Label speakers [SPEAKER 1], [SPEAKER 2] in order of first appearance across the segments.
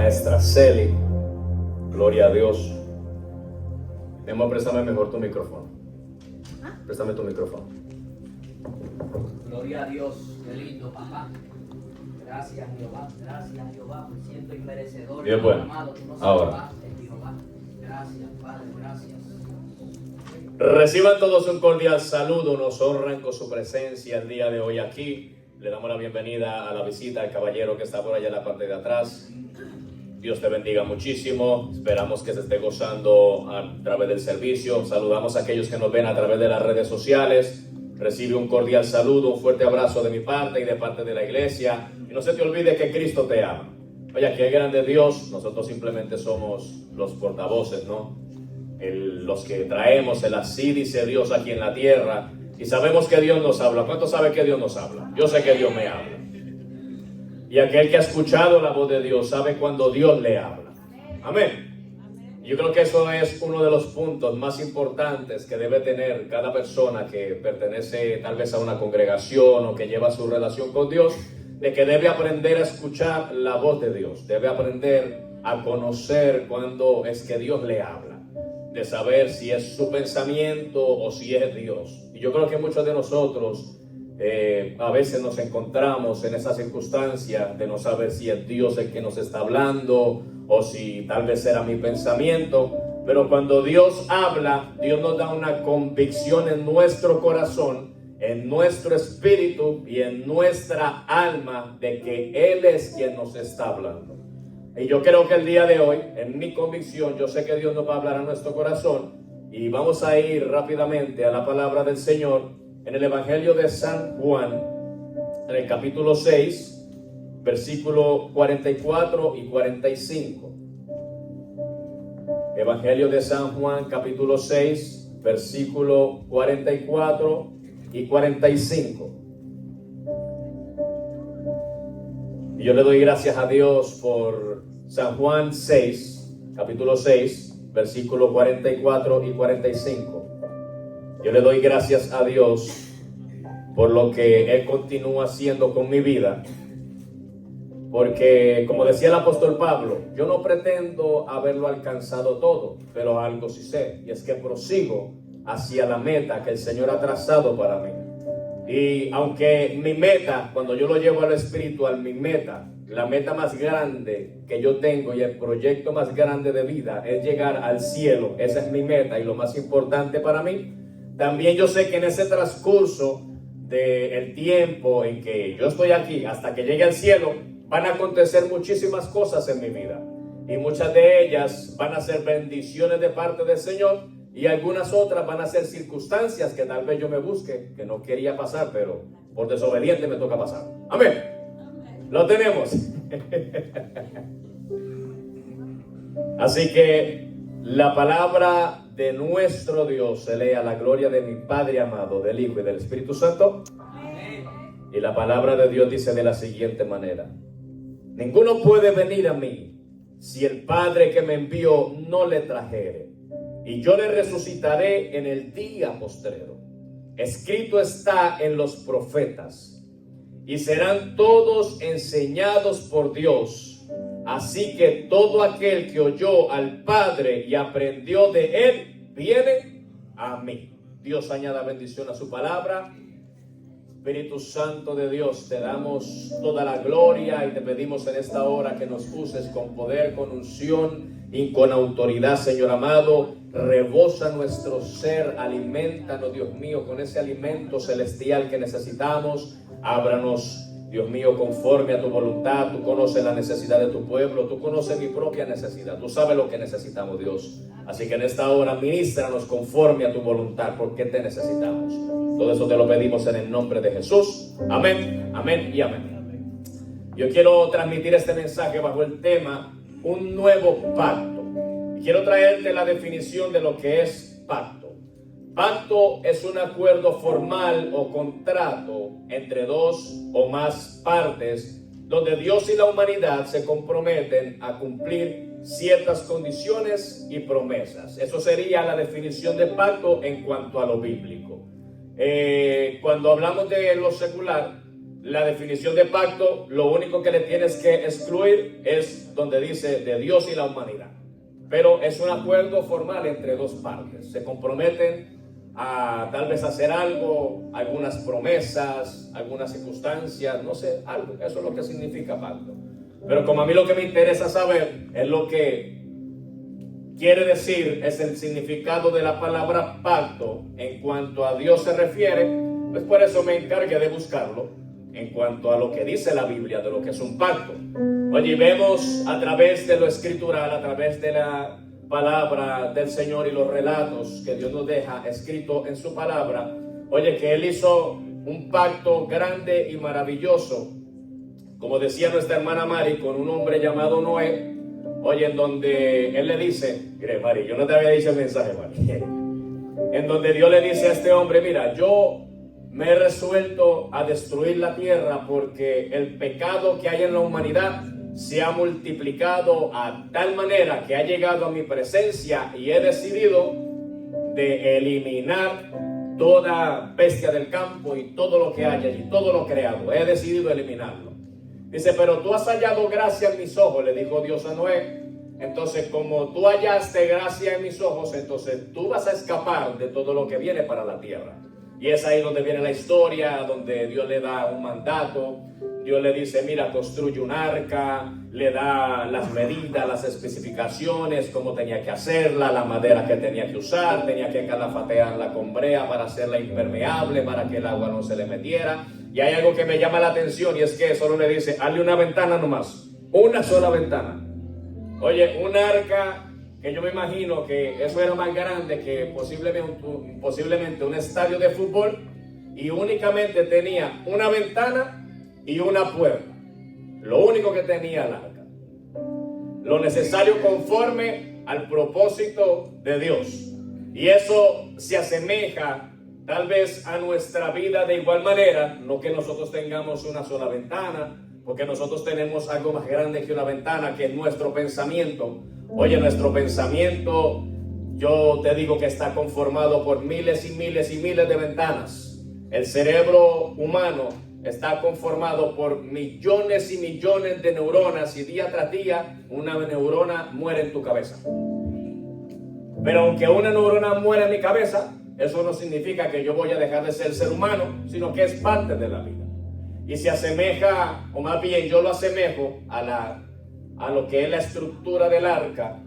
[SPEAKER 1] maestra Celi. Gloria a Dios. Mi amor, préstame mejor tu micrófono. Préstame tu micrófono.
[SPEAKER 2] Gloria a Dios, qué lindo, papá. Gracias, Jehová, me siento inmerecedor.
[SPEAKER 1] Bien, bueno.
[SPEAKER 2] Amado, tú nos
[SPEAKER 1] Ahora.
[SPEAKER 2] salvaste, Jehová. Gracias, Padre, gracias.
[SPEAKER 1] Reciban todos un cordial saludo. Nos honran con su presencia el día de hoy aquí. Le damos la bienvenida a la visita al caballero que está por allá en la parte de atrás. Dios te bendiga muchísimo. Esperamos que se esté gozando a través del servicio. Saludamos a aquellos que nos ven a través de las redes sociales. Recibe un cordial saludo, un fuerte abrazo de mi parte y de parte de la iglesia. Y no se te olvide que Cristo te ama. Oye, que es grande Dios. Nosotros simplemente somos los portavoces, ¿no? Los que traemos el así dice Dios aquí en la tierra. Y sabemos que Dios nos habla. ¿Cuántos saben que Dios nos habla? Yo sé que Dios me habla. Y aquel que ha escuchado la voz de Dios sabe cuando Dios le habla. Amén. Yo creo que eso es uno de los puntos más importantes que debe tener cada persona que pertenece tal vez a una congregación o que lleva su relación con Dios, de que debe aprender a escuchar la voz de Dios. Debe aprender a conocer cuando es que Dios le habla, de saber si es su pensamiento o si es Dios. Y yo creo que muchos de nosotros a veces nos encontramos en esa circunstancia de no saber si es Dios el que nos está hablando o si tal vez era mi pensamiento. Pero cuando Dios habla, Dios nos da una convicción en nuestro corazón, en nuestro espíritu y en nuestra alma de que Él es quien nos está hablando. Y yo creo que el día de hoy, en mi convicción, yo sé que Dios nos va a hablar a nuestro corazón. Y vamos a ir rápidamente a la palabra del Señor en el Evangelio de San Juan, en el capítulo 6, versículo 44 y 45. Evangelio de San Juan, capítulo 6, versículo 44 y 45. Y yo le doy gracias a Dios por San Juan 6, capítulo 6, versículo 44 y 45. Yo le doy gracias a Dios por lo que Él continúa haciendo con mi vida. Porque, como decía el apóstol Pablo, yo no pretendo haberlo alcanzado todo, pero algo sí sé, y es que prosigo hacia la meta que el Señor ha trazado para mí. Y aunque mi meta, cuando yo lo llevo a lo espiritual, mi meta, la meta más grande que yo tengo y el proyecto más grande de vida es llegar al cielo. Esa es mi meta y lo más importante para mí. También yo sé que en ese transcurso del tiempo en que yo estoy aquí hasta que llegue al cielo, van a acontecer muchísimas cosas en mi vida. Y muchas de ellas van a ser bendiciones de parte del Señor. Y algunas otras van a ser circunstancias que tal vez yo me busque, que no quería pasar, pero por desobediente me toca pasar. Amén. Lo tenemos. Así que la palabra de nuestro Dios se lee a la gloria de mi Padre amado, del Hijo y del Espíritu Santo. Amén. Y la palabra de Dios dice de la siguiente manera: ninguno puede venir a mí si el Padre que me envió no le trajere, y yo le resucitaré en el día postrero. Escrito está en los profetas, y serán todos enseñados por Dios. Así que todo aquel que oyó al Padre y aprendió de Él, viene a mí. Dios añada bendición a su palabra. Espíritu Santo de Dios, te damos toda la gloria y te pedimos en esta hora que nos uses con poder, con unción y con autoridad, Señor amado. Rebosa nuestro ser, alimentanos, Dios mío, con ese alimento celestial que necesitamos. Ábranos, Dios mío, conforme a tu voluntad. Tú conoces la necesidad de tu pueblo, tú conoces mi propia necesidad, tú sabes lo que necesitamos, Dios. Así que en esta hora ministranos conforme a tu voluntad, porque te necesitamos. Todo eso te lo pedimos en el nombre de Jesús. Amén, amén y amén. Yo quiero transmitir este mensaje bajo el tema un nuevo pacto. Y quiero traerte la definición de lo que es pacto. Pacto es un acuerdo formal o contrato entre dos o más partes, donde Dios y la humanidad se comprometen a cumplir ciertas condiciones y promesas. Eso sería la definición de pacto en cuanto a lo bíblico. Cuando hablamos de lo secular, la definición de pacto, lo único que le tienes que excluir es donde dice de Dios y la humanidad. Pero es un acuerdo formal entre dos partes. Se comprometen a tal vez hacer algo, algunas promesas, algunas circunstancias, no sé, algo. Eso es lo que significa pacto. Pero como a mí lo que me interesa saber es lo que quiere decir, es el significado de la palabra pacto en cuanto a Dios se refiere, pues por eso me encargué de buscarlo en cuanto a lo que dice la Biblia de lo que es un pacto. Oye, vemos a través de lo escritural, a través de la palabra del Señor y los relatos que Dios nos deja escrito en su palabra, oye, que Él hizo un pacto grande y maravilloso, como decía nuestra hermana Mari, con un hombre llamado Noé, oye, en donde Él le dice, mire Mari, yo no te había dicho el mensaje, Mari, en donde Dios le dice a este hombre, mira, yo me he resuelto a destruir la tierra porque el pecado que hay en la humanidad se ha multiplicado a tal manera que ha llegado a mi presencia y he decidido de eliminar toda bestia del campo y todo lo que haya allí, todo lo creado. He decidido eliminarlo. Dice, pero tú has hallado gracia en mis ojos, le dijo Dios a Noé. Entonces, como tú hallaste gracia en mis ojos, entonces tú vas a escapar de todo lo que viene para la tierra. Y es ahí donde viene la historia, donde Dios le da un mandato. Dios le dice, mira, construye un arca, le da las medidas, las especificaciones, cómo tenía que hacerla, la madera que tenía que usar, tenía que calafatearla con brea para hacerla impermeable, para que el agua no se le metiera. Y hay algo que me llama la atención y es que solo le dice, hazle una ventana nomás, una sola ventana. Oye, un arca que yo me imagino que eso era más grande que posiblemente un estadio de fútbol y únicamente tenía una ventana y una puerta. Lo único que tenía el arca. Lo necesario conforme al propósito de Dios. Y eso se asemeja tal vez a nuestra vida de igual manera, no que nosotros tengamos una sola ventana, porque nosotros tenemos algo más grande que una ventana, que es nuestro pensamiento. Oye, nuestro pensamiento, yo te digo que está conformado por miles y miles y miles de ventanas. El cerebro humano está conformado por millones y millones de neuronas y día tras día una neurona muere en tu cabeza. Pero aunque una neurona muera en mi cabeza, eso no significa que yo voy a dejar de ser ser humano, sino que es parte de la vida. Y se asemeja, o más bien yo lo asemejo a lo que es la estructura del arca,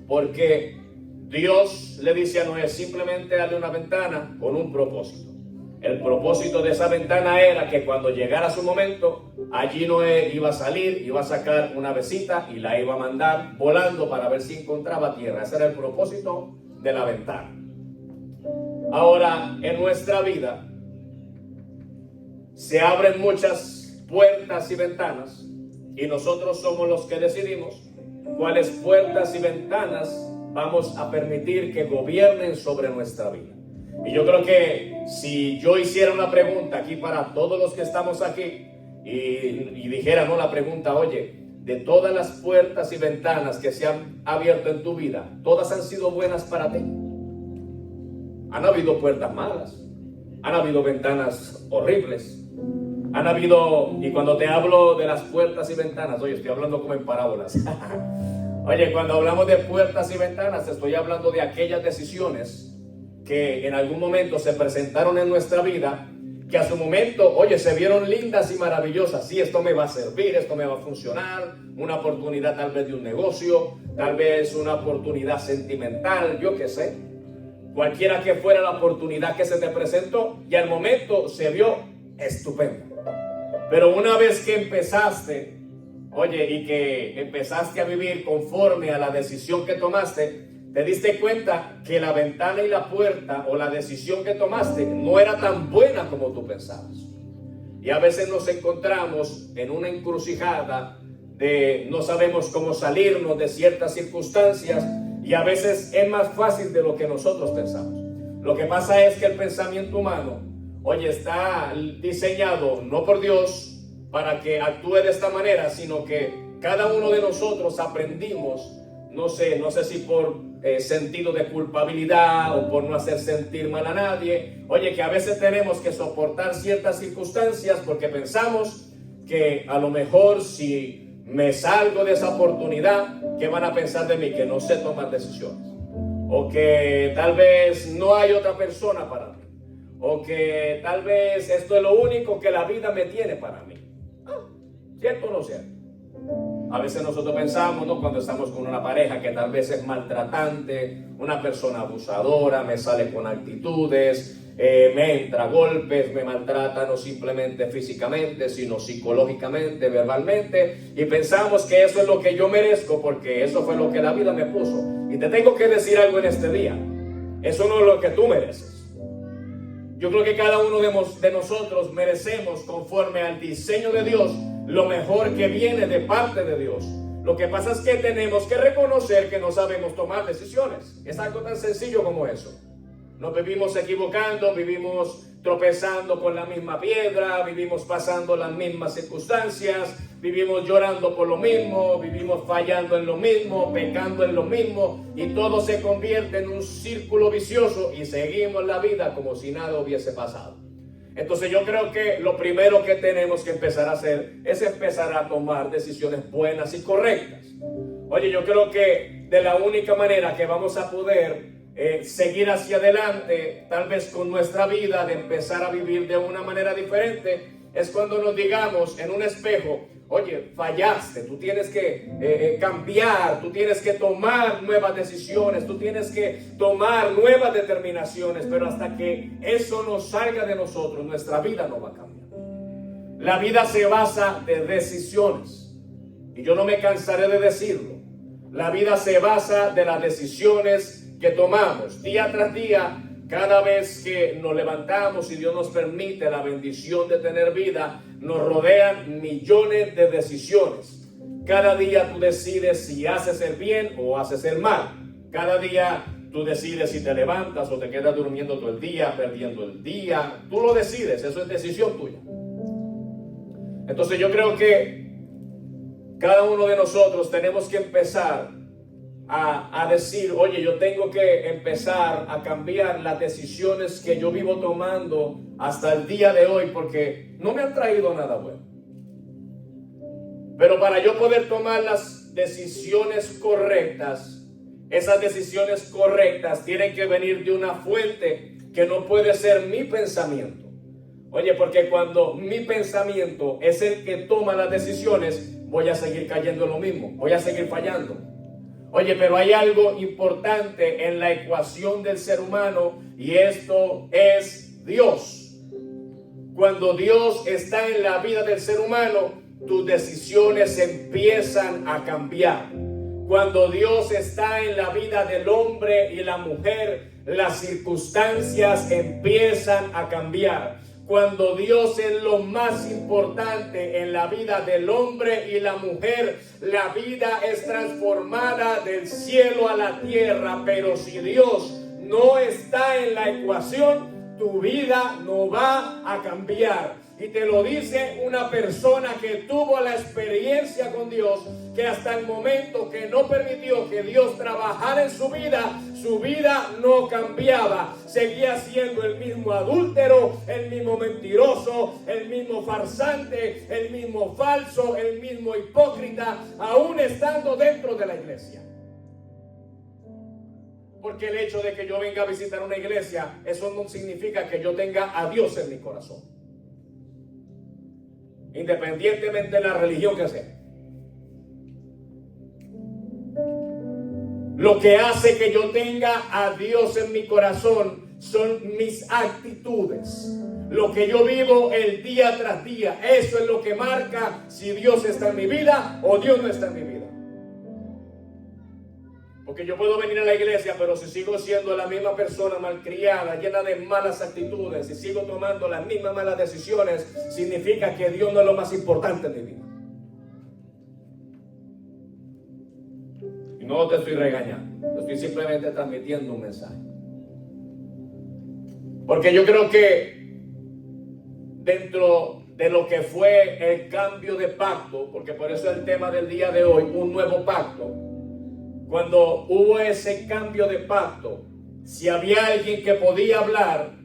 [SPEAKER 1] porque Dios le dice a Noé, simplemente dale una ventana con un propósito. El propósito de esa ventana era que cuando llegara su momento, allí Noé iba a salir, iba a sacar una avecita y la iba a mandar volando para ver si encontraba tierra. Ese era el propósito de la ventana. Ahora, en nuestra vida se abren muchas puertas y ventanas y nosotros somos los que decidimos cuáles puertas y ventanas vamos a permitir que gobiernen sobre nuestra vida. Y yo creo que si yo hiciera una pregunta aquí para todos los que estamos aquí y dijera, no, la pregunta, oye, de todas las puertas y ventanas que se han abierto en tu vida, ¿todas han sido buenas para ti? Han habido puertas malas, han habido ventanas horribles, han habido, y cuando te hablo de las puertas y ventanas, oye, estoy hablando como en parábolas. Oye, cuando hablamos de puertas y ventanas, estoy hablando de aquellas decisiones que en algún momento se presentaron en nuestra vida, que a su momento, oye, se vieron lindas y maravillosas. Sí, esto me va a servir, esto me va a funcionar, una oportunidad tal vez de un negocio, tal vez una oportunidad sentimental, yo qué sé. Cualquiera que fuera la oportunidad que se te presentó, y al momento se vio estupenda. Pero una vez que empezaste, oye, y que empezaste a vivir conforme a la decisión que tomaste, te diste cuenta que la ventana y la puerta o la decisión que tomaste no era tan buena como tú pensabas. Y a veces nos encontramos en una encrucijada de no sabemos cómo salirnos de ciertas circunstancias y a veces es más fácil de lo que nosotros pensamos. Lo que pasa es que el pensamiento humano, oye, está diseñado no por Dios para que actúe de esta manera, sino que cada uno de nosotros aprendimos, no sé si por sentido de culpabilidad o por no hacer sentir mal a nadie. Oye, que a veces tenemos que soportar ciertas circunstancias porque pensamos que a lo mejor si me salgo de esa oportunidad, ¿qué van a pensar de mí? Que no sé tomar decisiones. O que tal vez no hay otra persona para mí. O que tal vez esto es lo único que la vida me tiene para mí. ¿Cierto o no cierto? A veces nosotros pensamos, ¿no?, cuando estamos con una pareja que tal vez es maltratante, una persona abusadora, me sale con actitudes, me entra a golpes, me maltrata no simplemente físicamente, sino psicológicamente, verbalmente, y pensamos que eso es lo que yo merezco porque eso fue lo que la vida me puso. Y te tengo que decir algo en este día: eso no es lo que tú mereces. Yo creo que cada uno de nosotros merecemos, conforme al diseño de Dios, lo mejor que viene de parte de Dios. Lo que pasa es que tenemos que reconocer que no sabemos tomar decisiones. Es algo tan sencillo como eso. Nos vivimos equivocando, vivimos tropezando con la misma piedra, vivimos pasando las mismas circunstancias, vivimos llorando por lo mismo, vivimos fallando en lo mismo, pecando en lo mismo, y todo se convierte en un círculo vicioso y seguimos la vida como si nada hubiese pasado. Entonces yo creo que lo primero que tenemos que empezar a hacer es empezar a tomar decisiones buenas y correctas. Oye, yo creo que de la única manera que vamos a poder seguir hacia adelante, tal vez con nuestra vida, de empezar a vivir de una manera diferente, es cuando nos digamos en un espejo: oye, fallaste, tú tienes que cambiar, tú tienes que tomar nuevas decisiones, tú tienes que tomar nuevas determinaciones, pero hasta que eso no salga de nosotros, nuestra vida no va a cambiar. La vida se basa de decisiones, y yo no me cansaré de decirlo. La vida se basa de las decisiones que tomamos día tras día. Cada vez que nos levantamos y Dios nos permite la bendición de tener vida, nos rodean millones de decisiones. Cada día tú decides si haces el bien o haces el mal. Cada día tú decides si te levantas o te quedas durmiendo todo el día, perdiendo el día. Tú lo decides, eso es decisión tuya. Entonces yo creo que cada uno de nosotros tenemos que empezar a decir: oye, yo tengo que empezar a cambiar las decisiones que yo vivo tomando hasta el día de hoy, porque no me han traído nada bueno. Pero para yo poder tomar las decisiones correctas, esas decisiones correctas tienen que venir de una fuente que no puede ser mi pensamiento. Oye, porque cuando mi pensamiento es el que toma las decisiones, voy a seguir cayendo en lo mismo, voy a seguir fallando. Oye, pero hay algo importante en la ecuación del ser humano, y esto es Dios. Cuando Dios está en la vida del ser humano, tus decisiones empiezan a cambiar. Cuando Dios está en la vida del hombre y la mujer, las circunstancias empiezan a cambiar. Cuando Dios es lo más importante en la vida del hombre y la mujer, la vida es transformada del cielo a la tierra. Pero si Dios no está en la ecuación, tu vida no va a cambiar. Y te lo dice una persona que tuvo la experiencia con Dios, que hasta el momento que no permitió que Dios trabajara en su vida no cambiaba. Seguía siendo el mismo adúltero, el mismo mentiroso, el mismo farsante, el mismo falso, el mismo hipócrita, aún estando dentro de la iglesia. Porque el hecho de que yo venga a visitar una iglesia, eso no significa que yo tenga a Dios en mi corazón, independientemente de la religión que sea. Lo que hace que yo tenga a Dios en mi corazón son mis actitudes. Lo que yo vivo el día tras día, eso es lo que marca si Dios está en mi vida o Dios no está en mi vida. Porque yo puedo venir a la iglesia, pero si sigo siendo la misma persona malcriada, llena de malas actitudes, y sigo tomando las mismas malas decisiones, significa que Dios no es lo más importante en mi vida. Y no te estoy regañando, te estoy simplemente transmitiendo un mensaje. Porque yo creo que dentro de lo que fue el cambio de pacto, porque por eso es el tema del día de hoy, un nuevo pacto. cuando hubo ese cambio de pacto, si había alguien que podía hablar,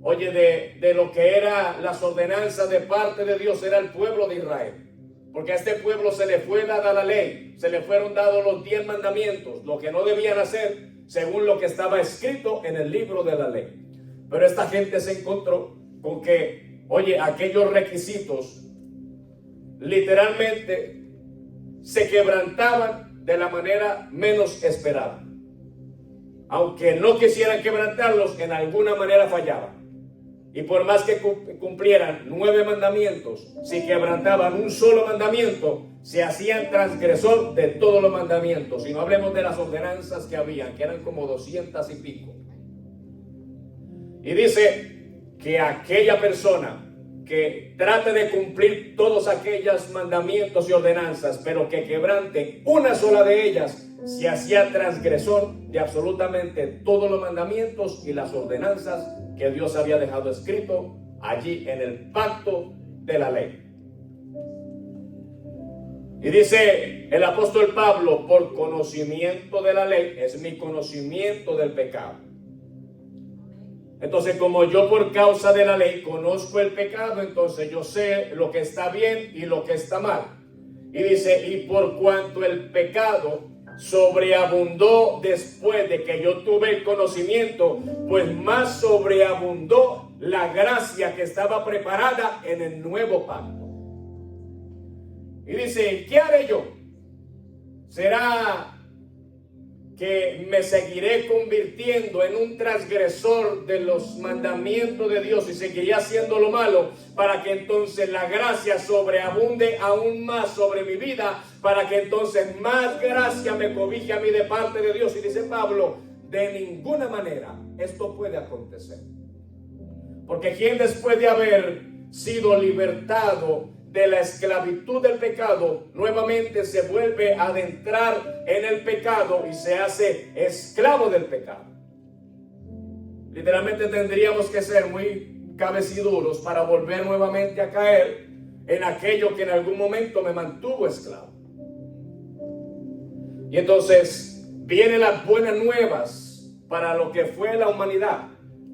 [SPEAKER 1] oye, de lo que eran las ordenanzas de parte de Dios, era el pueblo de Israel. Porque a este pueblo se le fue dada la ley, se le fueron dados los 10 mandamientos, lo que no debían hacer según lo que estaba escrito en el libro de la ley. Pero esta gente se encontró con que, oye, aquellos requisitos literalmente se quebrantaban de la manera menos esperada. Aunque no quisieran quebrantarlos, en alguna manera fallaban. Y por más que cumplieran 9 mandamientos, si quebrantaban un solo mandamiento, se hacían transgresor de todos los mandamientos. Y no hablemos de las ordenanzas que habían, que eran como 200 y pico. Y dice que aquella persona que trate de cumplir todos aquellos mandamientos y ordenanzas, pero que quebrante una sola de ellas, se hacía transgresor de absolutamente todos los mandamientos y las ordenanzas que Dios había dejado escrito allí en el pacto de la ley. Y dice el apóstol Pablo, por conocimiento de la ley, es mi conocimiento del pecado. Entonces, como yo por causa de la ley conozco el pecado, entonces yo sé lo que está bien y lo que está mal. Y dice, y por cuanto el pecado sobreabundó después de que yo tuve el conocimiento, pues más sobreabundó la gracia que estaba preparada en el nuevo pacto. Y dice, ¿qué haré yo? ¿Será que me seguiré convirtiendo en un transgresor de los mandamientos de Dios y seguiré haciendo lo malo para que entonces la gracia sobreabunde aún más sobre mi vida, para que entonces más gracia me cobije a mí de parte de Dios? Y dice Pablo, de ninguna manera esto puede acontecer. Porque quien después de haber sido libertado de la esclavitud del pecado, nuevamente se vuelve a adentrar en el pecado y se hace esclavo del pecado. Literalmente tendríamos que ser muy cabeciduros para volver nuevamente a caer en aquello que en algún momento me mantuvo esclavo. Y entonces vienen las buenas nuevas para lo que fue la humanidad.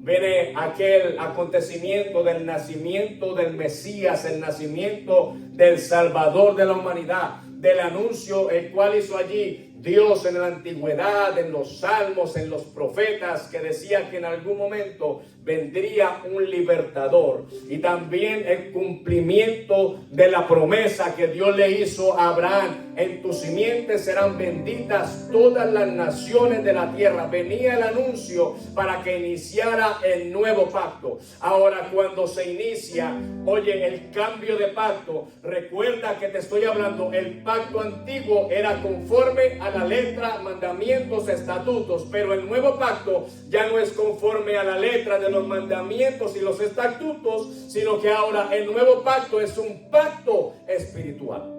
[SPEAKER 1] Viene aquel acontecimiento del nacimiento del Mesías, el nacimiento del Salvador de la humanidad, del anuncio el cual hizo allí Dios en la antigüedad, en los salmos, en los profetas, que decía que en algún momento vendría un libertador. Y también el cumplimiento de la promesa que Dios le hizo a Abraham: en tu simiente serán benditas todas las naciones de la tierra. Venía el anuncio para que iniciara el nuevo pacto. Ahora, cuando se inicia, oye, el cambio de pacto, recuerda que te estoy hablando, el pacto antiguo era conforme a la letra, mandamientos, estatutos, pero el nuevo pacto ya no es conforme a la letra de los mandamientos y los estatutos, sino que ahora el nuevo pacto es un pacto espiritual.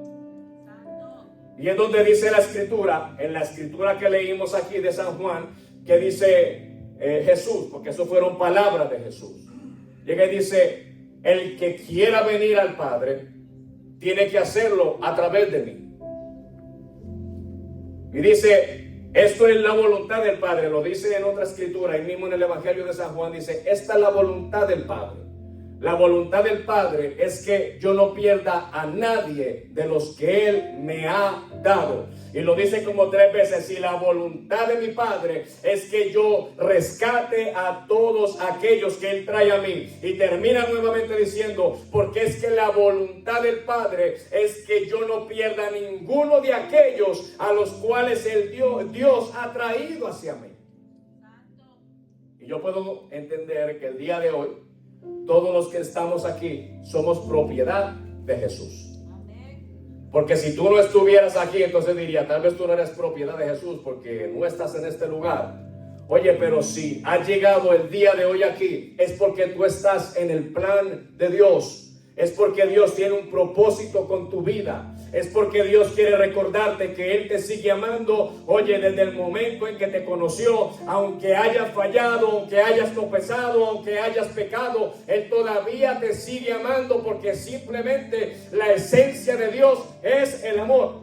[SPEAKER 1] Y es donde dice la escritura, en la escritura que leímos aquí de San Juan, que dice Jesús, porque eso fueron palabras de Jesús. Llega y dice: el que quiera venir al Padre tiene que hacerlo a través de mí. Y dice, esto es la voluntad del Padre. Lo dice en otra escritura, ahí mismo en el Evangelio de San Juan, dice: esta es la voluntad del Padre. La voluntad del Padre es que yo no pierda a nadie de los que Él me ha dado. Y lo dice como 3 veces: y la voluntad de mi Padre es que yo rescate a todos aquellos que Él trae a mí. Y termina nuevamente diciendo: porque es que la voluntad del Padre es que yo no pierda a ninguno de aquellos a los cuales Dios ha traído hacia mí. Y yo puedo entender que el día de hoy todos los que estamos aquí somos propiedad de Jesús. Porque si tú no estuvieras aquí, entonces diría: tal vez tú no eres propiedad de Jesús porque no estás en este lugar. Oye, pero si has llegado el día de hoy aquí, es porque tú estás en el plan de Dios. Es porque Dios tiene un propósito con tu vida. Es porque Dios quiere recordarte que Él te sigue amando. Oye, desde el momento en que te conoció, aunque hayas fallado, aunque hayas tropezado, aunque hayas pecado, Él todavía te sigue amando, porque simplemente la esencia de Dios es el amor.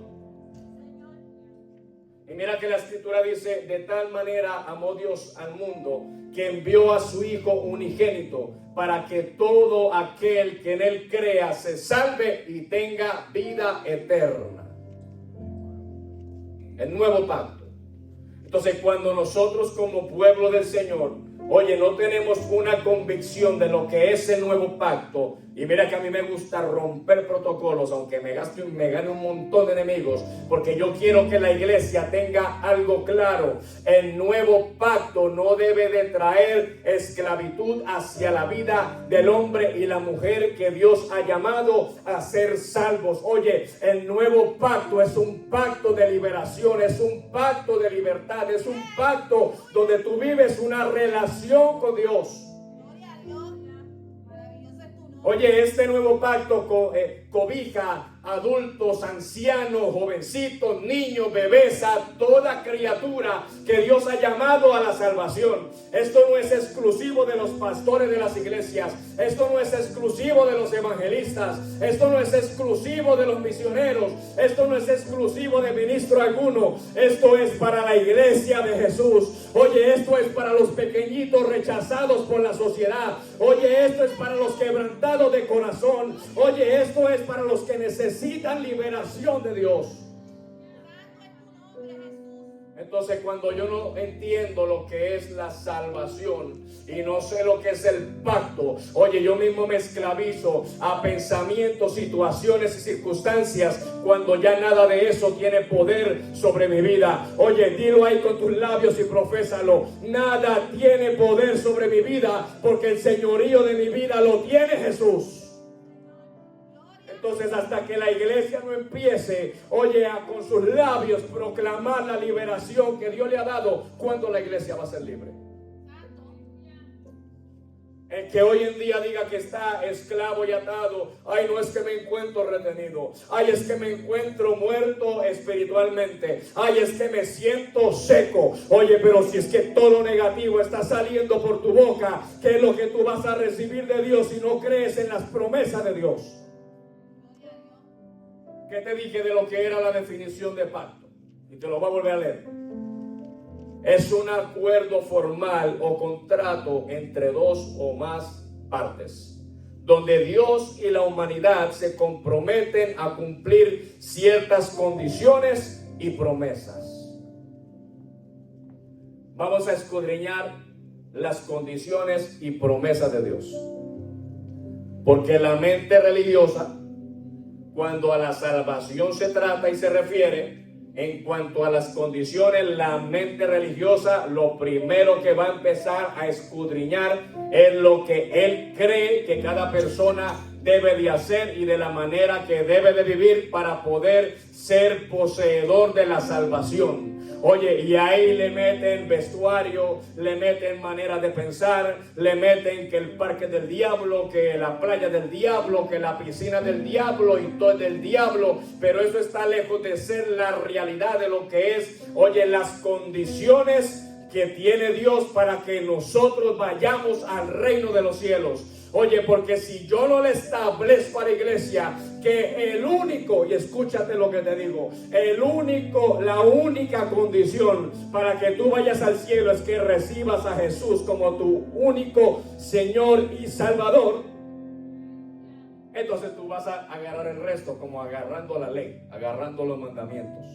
[SPEAKER 1] Y mira que la escritura dice: de tal manera amó Dios al mundo, que envió a su Hijo unigénito, para que todo aquel que en él crea se salve y tenga vida eterna. El nuevo pacto. Entonces, cuando nosotros como pueblo del Señor, oye, no tenemos una convicción de lo que es el nuevo pacto. Y mira que a mí me gusta romper protocolos, aunque me gane un montón de enemigos, porque yo quiero que la iglesia tenga algo claro. El nuevo pacto no debe de traer esclavitud hacia la vida del hombre y la mujer que Dios ha llamado a ser salvos. Oye, el nuevo pacto es un pacto de liberación, es un pacto de libertad, es un pacto donde tú vives una relación con Dios. Oye, este nuevo pacto cobija adultos, ancianos, jovencitos, niños, bebés, a toda criatura que Dios ha llamado a la salvación. Esto no es exclusivo de los pastores de las iglesias. Esto no es exclusivo de los evangelistas. Esto no es exclusivo de los misioneros. Esto no es exclusivo de ministro alguno. Esto es para la iglesia de Jesús. Oye, esto es para los pequeñitos rechazados por la sociedad. Oye, esto es para los quebrantados de corazón. Oye, esto es para los que necesitan liberación de Dios. Entonces, cuando yo no entiendo lo que es la salvación y no sé lo que es el pacto, oye, yo mismo me esclavizo a pensamientos, situaciones y circunstancias cuando ya nada de eso tiene poder sobre mi vida. Oye, dilo ahí con tus labios y profésalo: nada tiene poder sobre mi vida, porque el señorío de mi vida lo tiene Jesús. Entonces, hasta que la iglesia no empiece, oye, a con sus labios proclamar la liberación que Dios le ha dado, ¿cuándo la iglesia va a ser libre? El que hoy en día diga que está esclavo y atado: ay, no es que me encuentro retenido, ay, es que me encuentro muerto espiritualmente, ay, es que me siento seco. Oye, pero si es que todo negativo está saliendo por tu boca, ¿qué es lo que tú vas a recibir de Dios si no crees en las promesas de Dios? ¿Qué te dije de lo que era la definición de pacto? Y te lo voy a volver a leer. Es un acuerdo formal o contrato entre dos o más partes, donde Dios y la humanidad se comprometen a cumplir ciertas condiciones y promesas. Vamos a escudriñar las condiciones y promesas de Dios, porque la mente religiosa, cuando a la salvación se trata y se refiere, en cuanto a las condiciones, la mente religiosa lo primero que va a empezar a escudriñar es lo que él cree que cada persona debe de hacer y de la manera que debe de vivir para poder ser poseedor de la salvación. Oye, y ahí le meten vestuario, le meten manera de pensar, le meten que el parque del diablo, que la playa del diablo, que la piscina del diablo y todo del diablo. Pero eso está lejos de ser la realidad de lo que es, oye, las condiciones que tiene Dios para que nosotros vayamos al reino de los cielos. Oye, porque si yo no le establezco a la iglesia que el único, y escúchate lo que te digo, la única condición para que tú vayas al cielo es que recibas a Jesús como tu único Señor y Salvador, entonces tú vas a agarrar el resto como agarrando la ley, agarrando los mandamientos.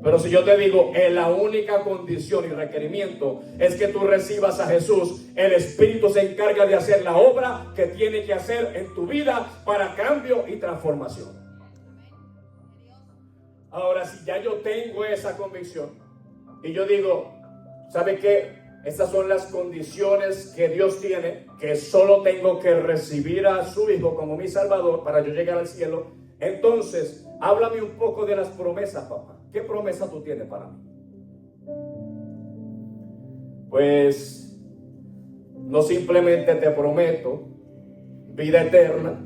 [SPEAKER 1] Pero si yo te digo, la única condición y requerimiento es que tú recibas a Jesús, el Espíritu se encarga de hacer la obra que tiene que hacer en tu vida para cambio y transformación. Ahora, si ya yo tengo esa convicción y yo digo, ¿sabe qué? Estas son las condiciones que Dios tiene, que solo tengo que recibir a su Hijo como mi Salvador para yo llegar al cielo. Entonces, háblame un poco de las promesas, papá. ¿Qué promesa tú tienes para mí? Pues no simplemente te prometo vida eterna,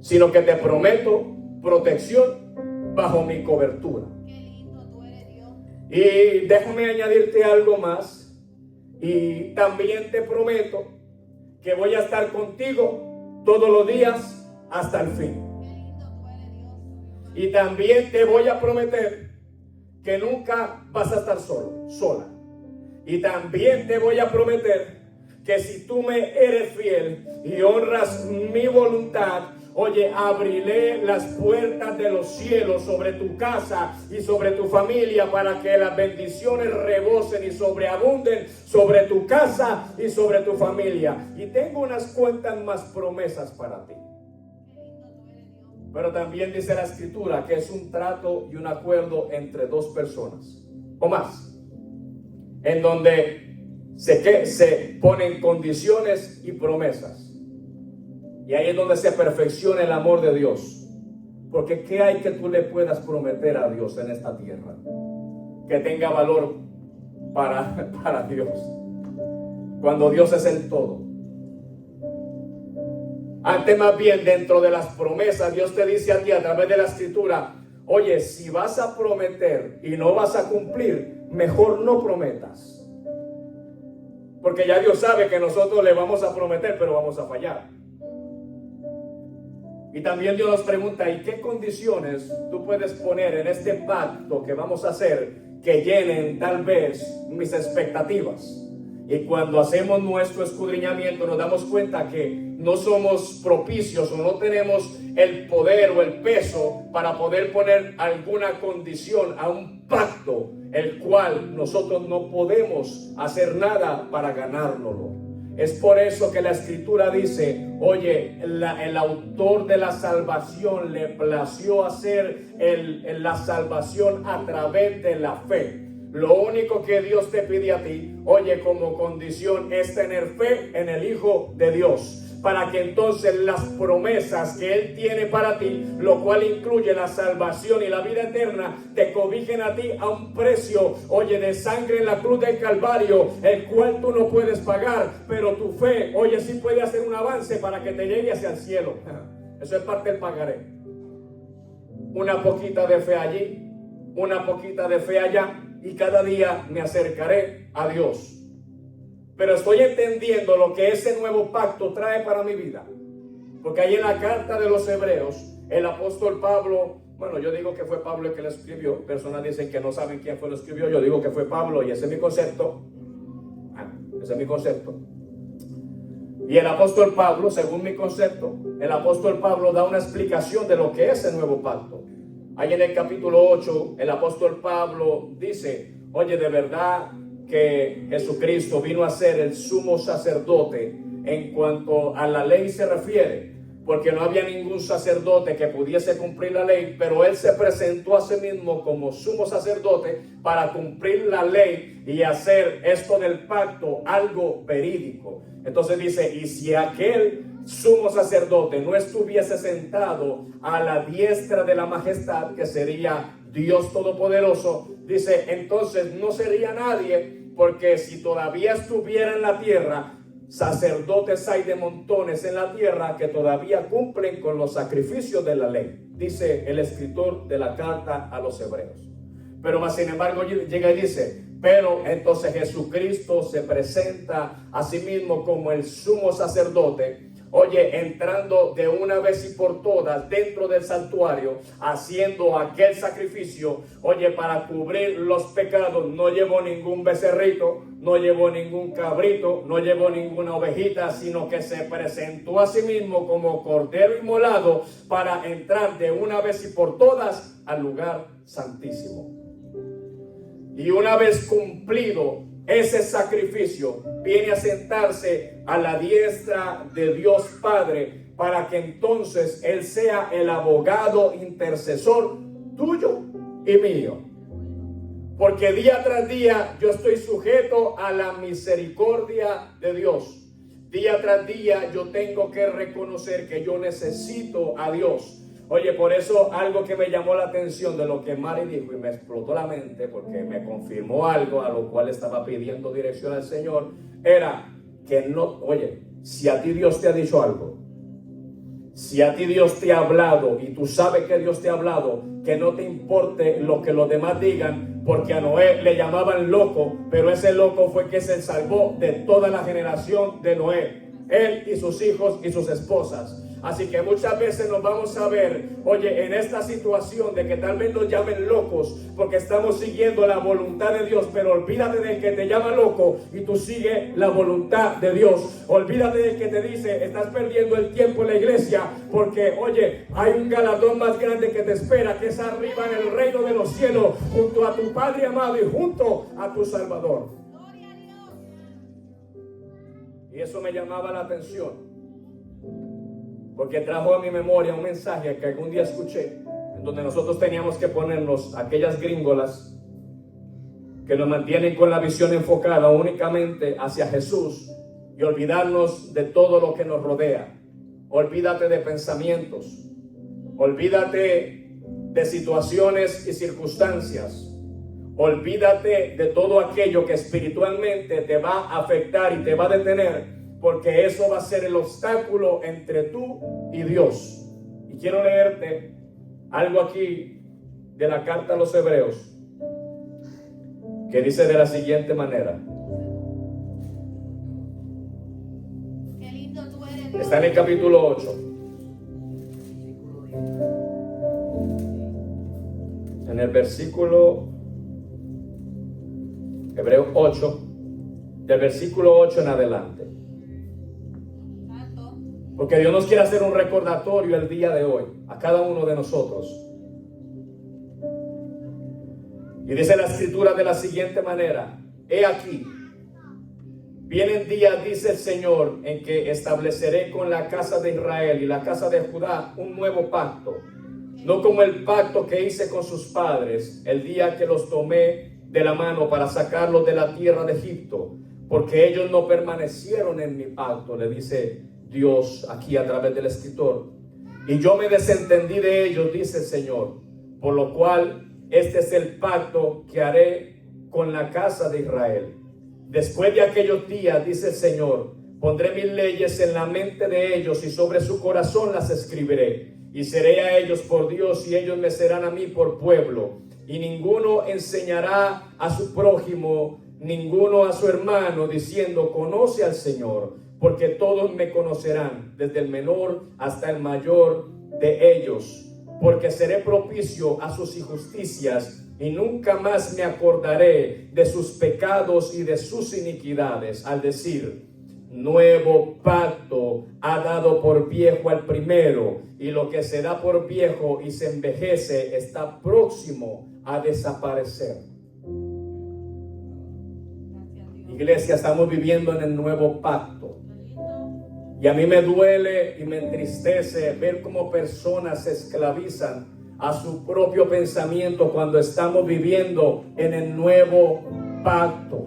[SPEAKER 1] sino que te prometo protección bajo mi cobertura. Qué lindo tú eres, Dios. Y déjame añadirte algo más. Y también te prometo que voy a estar contigo todos los días hasta el fin. Y también te voy a prometer que nunca vas a estar solo, sola. Y también te voy a prometer que si tú me eres fiel y honras mi voluntad, oye, abriré las puertas de los cielos sobre tu casa y sobre tu familia para que las bendiciones rebosen y sobreabunden sobre tu casa y sobre tu familia. Y tengo unas cuantas más promesas para ti. Pero también dice la Escritura que es un trato y un acuerdo entre dos personas o más, en donde se ponen condiciones y promesas. Y ahí es donde se perfecciona el amor de Dios. Porque ¿qué hay que tú le puedas prometer a Dios en esta tierra que tenga valor para Dios? Cuando Dios es el todo. Antes, más bien, dentro de las promesas, Dios te dice a ti a través de la Escritura: oye, si vas a prometer y no vas a cumplir, mejor no prometas. Porque ya Dios sabe que nosotros le vamos a prometer, pero vamos a fallar. Y también Dios nos pregunta: ¿y qué condiciones tú puedes poner en este pacto que vamos a hacer que llenen tal vez mis expectativas? Y cuando hacemos nuestro escudriñamiento nos damos cuenta que no somos propicios o no tenemos el poder o el peso para poder poner alguna condición a un pacto, el cual nosotros no podemos hacer nada para ganárnoslo. Es por eso que la Escritura dice: oye, el autor de la salvación le plació hacer la salvación a través de la fe. Lo único que Dios te pide a ti, oye, como condición, es tener fe en el Hijo de Dios, para que entonces las promesas que Él tiene para ti, lo cual incluye la salvación y la vida eterna, te cobijen a ti a un precio, oye, de sangre en la cruz del Calvario, el cual tú no puedes pagar, pero tu fe, oye, sí puede hacer un avance para que te llegue hacia el cielo. Eso es parte del pagaré. Una poquita de fe allí, una poquita de fe allá, y cada día me acercaré a Dios. Pero estoy entendiendo lo que ese nuevo pacto trae para mi vida. Porque ahí en la carta de los Hebreos, el apóstol Pablo, bueno, yo digo que fue Pablo el que lo escribió. Personas dicen que no saben quién fue lo escribió. Yo digo que fue Pablo y ese es mi concepto. Ese es mi concepto. Y el apóstol Pablo, según mi concepto, el apóstol Pablo da una explicación de lo que es el nuevo pacto. Ahí en el capítulo 8, el apóstol Pablo dice: oye, de verdad que Jesucristo vino a ser el sumo sacerdote en cuanto a la ley se refiere, porque no había ningún sacerdote que pudiese cumplir la ley, pero Él se presentó a sí mismo como sumo sacerdote para cumplir la ley y hacer esto del pacto algo verídico. Entonces dice: y si aquel sumo sacerdote no estuviese sentado a la diestra de la majestad, que sería Dios Todopoderoso, dice, entonces no sería nadie, porque si todavía estuviera en la tierra, sacerdotes hay de montones en la tierra que todavía cumplen con los sacrificios de la ley, dice el escritor de la carta a los Hebreos. Pero más sin embargo llega y dice: pero entonces Jesucristo se presenta a sí mismo como el sumo sacerdote, oye, entrando de una vez y por todas dentro del santuario, haciendo aquel sacrificio, oye, para cubrir los pecados. No llevó ningún becerrito, no llevó ningún cabrito, no llevó ninguna ovejita, sino que se presentó a sí mismo como cordero inmolado para entrar de una vez y por todas al lugar santísimo. Y una vez cumplido ese sacrificio, viene a sentarse a la diestra de Dios Padre, para que entonces Él sea el abogado intercesor tuyo y mío. Porque día tras día yo estoy sujeto a la misericordia de Dios. Día tras día yo tengo que reconocer que yo necesito a Dios. Oye, por eso algo que me llamó la atención de lo que Mari dijo y me explotó la mente, porque me confirmó algo a lo cual estaba pidiendo dirección al Señor, era que no, oye, si a ti Dios te ha dicho algo, si a ti Dios te ha hablado y tú sabes que Dios te ha hablado, que no te importe lo que los demás digan, porque a Noé le llamaban loco, pero ese loco fue que se salvó de toda la generación de Noé, él y sus hijos y sus esposas. Así que muchas veces nos vamos a ver, oye, en esta situación de que tal vez nos llamen locos porque estamos siguiendo la voluntad de Dios, pero olvídate del que te llama loco y tú sigues la voluntad de Dios. Olvídate del que te dice, estás perdiendo el tiempo en la iglesia, porque, oye, hay un galardón más grande que te espera, que es arriba en el reino de los cielos, junto a tu Padre amado y junto a tu Salvador. Y eso me llamaba la atención, porque trajo a mi memoria un mensaje que algún día escuché, en donde nosotros teníamos que ponernos aquellas gringolas que nos mantienen con la visión enfocada únicamente hacia Jesús y olvidarnos de todo lo que nos rodea. Olvídate de pensamientos, olvídate de situaciones y circunstancias. Olvídate de todo aquello que espiritualmente te va a afectar y te va a detener, porque eso va a ser el obstáculo entre tú y Dios. Y quiero leerte algo aquí de la carta a los Hebreos, que dice de la siguiente manera.
[SPEAKER 3] Qué lindo tú eres.
[SPEAKER 1] Está en el capítulo 8. En el versículo Hebreos 8, del versículo 8 en adelante.
[SPEAKER 3] Santo.
[SPEAKER 1] Porque Dios nos quiere hacer un recordatorio el día de hoy, a cada uno de nosotros. Y dice la escritura de la siguiente manera: he aquí, vienen días, dice el Señor, en que estableceré con la casa de Israel y la casa de Judá un nuevo pacto, no como el pacto que hice con sus padres el día que los tomé de la mano para sacarlos de la tierra de Egipto, porque ellos no permanecieron en mi pacto, le dice Dios aquí a través del escritor, y yo me desentendí de ellos, dice el Señor, por lo cual este es el pacto que haré con la casa de Israel. Después de aquellos días, dice el Señor, pondré mis leyes en la mente de ellos y sobre su corazón las escribiré, y seré a ellos por Dios y ellos me serán a mí por pueblo. Y ninguno enseñará a su prójimo, ninguno a su hermano, diciendo, conoce al Señor, porque todos me conocerán, desde el menor hasta el mayor de ellos, porque seré propicio a sus injusticias y nunca más me acordaré de sus pecados y de sus iniquidades, al decir, nuevo pacto ha dado por viejo al primero, y lo que se da por viejo y se envejece está próximo a desaparecer. Iglesia, estamos viviendo en el nuevo pacto. Y a mí me duele y me entristece ver cómo personas se esclavizan a su propio pensamiento cuando estamos viviendo en el nuevo pacto.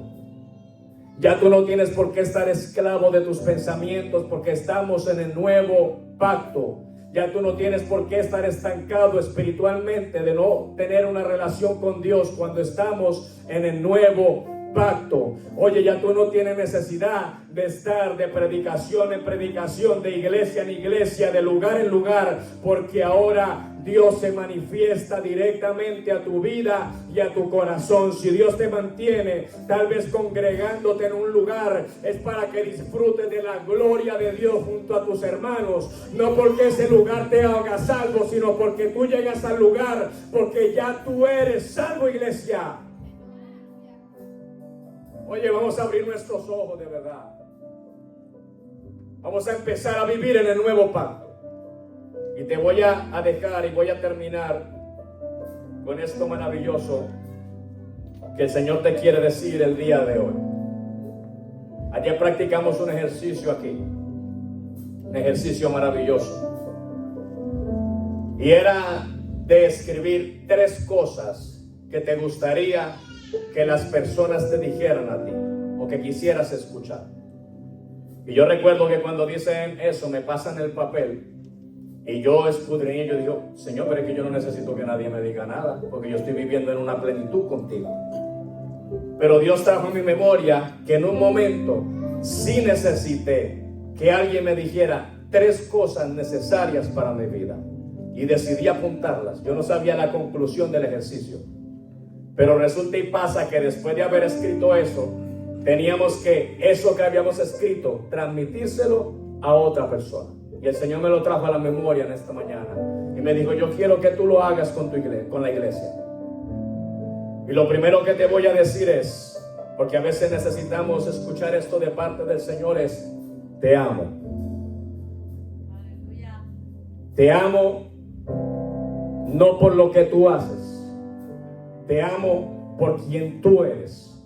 [SPEAKER 1] Ya tú no tienes por qué estar esclavo de tus pensamientos, porque estamos en el nuevo pacto. Ya tú no tienes por qué estar estancado espiritualmente, de no tener una relación con Dios cuando estamos en el nuevo pacto. Oye, ya tú no tienes necesidad de estar de predicación en predicación, de iglesia en iglesia, de lugar en lugar, porque ahora Dios se manifiesta directamente a tu vida y a tu corazón. Si Dios te mantiene tal vez congregándote en un lugar, es para que disfrutes de la gloria de Dios junto a tus hermanos, no porque ese lugar te haga salvo, sino porque tú llegas al lugar, porque ya tú eres salvo, iglesia. Oye, vamos a abrir nuestros ojos de verdad. Vamos a empezar a vivir en el nuevo pacto. Y te voy a dejar y voy a terminar con esto maravilloso que el Señor te quiere decir el día de hoy. Ayer practicamos un ejercicio aquí, un ejercicio maravilloso. Y era de escribir 3 cosas que te gustaría que las personas te dijeran a ti o que quisieras escuchar. Y yo recuerdo que cuando dicen eso me pasan el papel y yo escudriñé y yo digo, Señor, pero es que yo no necesito que nadie me diga nada, porque yo estoy viviendo en una plenitud contigo. Pero Dios trajo en mi memoria que en un momento sí necesité que alguien me dijera 3 cosas necesarias para mi vida, y decidí apuntarlas. Yo no sabía la conclusión del ejercicio, pero resulta y pasa que después de haber escrito eso, teníamos que eso que habíamos escrito transmitírselo a otra persona. Y el Señor me lo trajo a la memoria en esta mañana. Y me dijo, yo quiero que tú lo hagas con tu iglesia, con la iglesia. Y lo primero que te voy a decir es, porque a veces necesitamos escuchar esto de parte del Señor, es: te amo.
[SPEAKER 3] Aleluya.
[SPEAKER 1] Te amo no por lo que tú haces. Te amo por quien tú eres.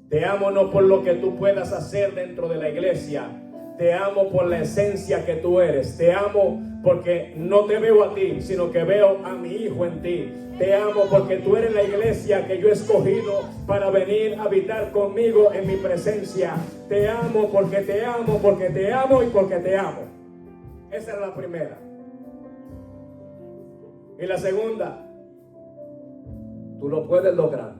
[SPEAKER 1] Te amo no por lo que tú puedas hacer dentro de la iglesia. Te amo por la esencia que tú eres. Te amo porque no te veo a ti, sino que veo a mi hijo en ti. Te amo porque tú eres la iglesia que yo he escogido para venir a habitar conmigo en mi presencia. Te amo porque te amo, porque te amo y porque te amo. Esa era la primera. Y la segunda, tú lo puedes lograr.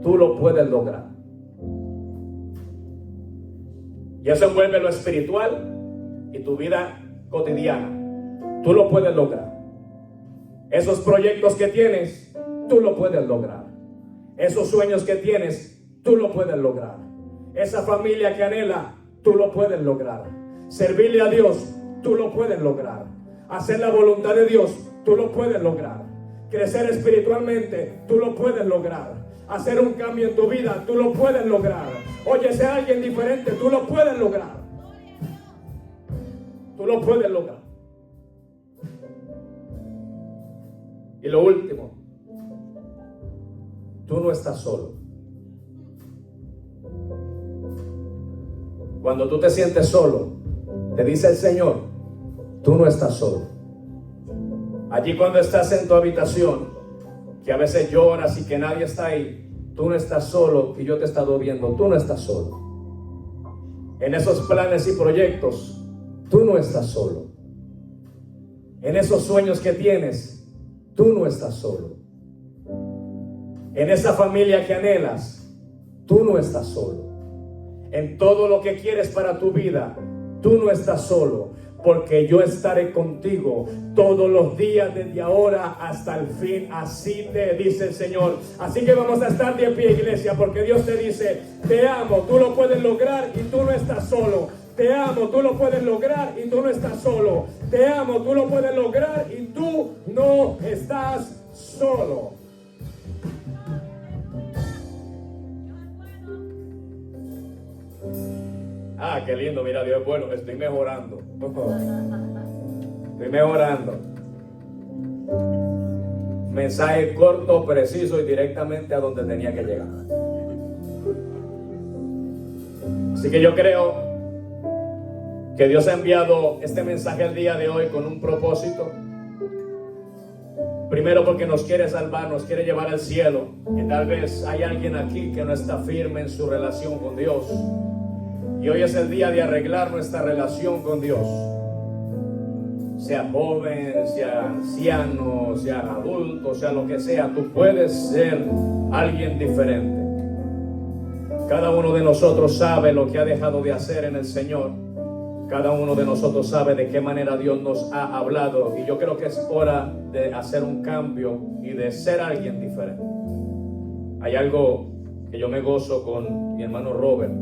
[SPEAKER 1] Tú lo puedes lograr. Y eso envuelve lo espiritual y tu vida cotidiana. Tú lo puedes lograr. Esos proyectos que tienes, tú lo puedes lograr. Esos sueños que tienes, tú lo puedes lograr. Esa familia que anhela, tú lo puedes lograr. Servirle a Dios, tú lo puedes lograr. Hacer la voluntad de Dios, tú lo puedes lograr. Crecer espiritualmente, tú lo puedes lograr. Hacer un cambio en tu vida, tú lo puedes lograr. Oye, ser alguien diferente, tú lo puedes lograr. Tú lo puedes lograr. Y lo último, tú no estás solo. Cuando tú te sientes solo, te dice el Señor, tú no estás solo. Allí cuando estás en tu habitación, que a veces lloras y que nadie está ahí, tú no estás solo, y yo te he estado viendo, tú no estás solo. En esos planes y proyectos, tú no estás solo. En esos sueños que tienes, tú no estás solo. En esa familia que anhelas, tú no estás solo. En todo lo que quieres para tu vida, tú no estás solo. Porque yo estaré contigo todos los días desde ahora hasta el fin. Así te dice el Señor. Así que vamos a estar de pie, iglesia, porque Dios te dice, te amo, tú lo puedes lograr y tú no estás solo. Te amo, tú lo puedes lograr y tú no estás solo. Te amo, tú lo puedes lograr y tú no estás solo. Ah, qué lindo, mira, Dios es bueno, estoy mejorando. Estoy mejorando. Mensaje corto, preciso y directamente a donde tenía que llegar. Así que yo creo que Dios ha enviado este mensaje el día de hoy con un propósito. Primero porque nos quiere salvar, nos quiere llevar al cielo. Y tal vez hay alguien aquí que no está firme en su relación con Dios. Y hoy es el día de arreglar nuestra relación con Dios. Sea joven, sea anciano, sea adulto, sea lo que sea, tú puedes ser alguien diferente. Cada uno de nosotros sabe lo que ha dejado de hacer en el Señor. Cada uno de nosotros sabe de qué manera Dios nos ha hablado. Y yo creo que es hora de hacer un cambio y de ser alguien diferente. Hay algo que yo me gozo con mi hermano Robert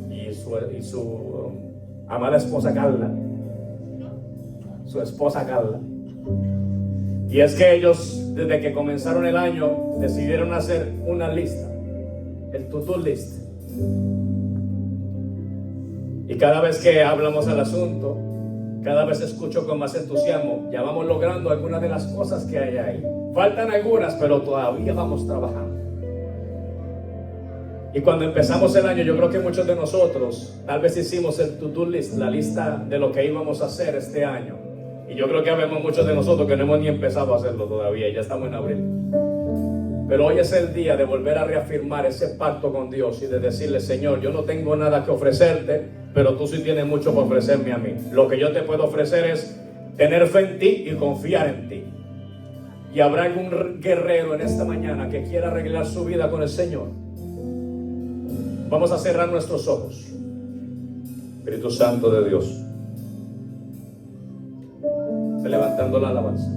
[SPEAKER 1] y su amada esposa Carla, su esposa Carla, y es que ellos desde que comenzaron el año decidieron hacer una lista, el to-do list, y cada vez que hablamos al asunto, cada vez escucho con más entusiasmo, ya vamos logrando algunas de las cosas que hay ahí, faltan algunas pero todavía vamos trabajando. Y cuando empezamos el año, yo creo que muchos de nosotros tal vez hicimos el to-do list, la lista de lo que íbamos a hacer este año. Y yo creo que habemos muchos de nosotros que no hemos ni empezado a hacerlo todavía, y ya estamos en abril. Pero hoy es el día de volver a reafirmar ese pacto con Dios y de decirle, Señor, yo no tengo nada que ofrecerte, pero tú sí tienes mucho para ofrecerme a mí. Lo que yo te puedo ofrecer es tener fe en ti y confiar en ti. Y habrá algún guerrero en esta mañana que quiera arreglar su vida con el Señor. Vamos a cerrar nuestros ojos. Espíritu Santo de Dios, levantando la alabanza.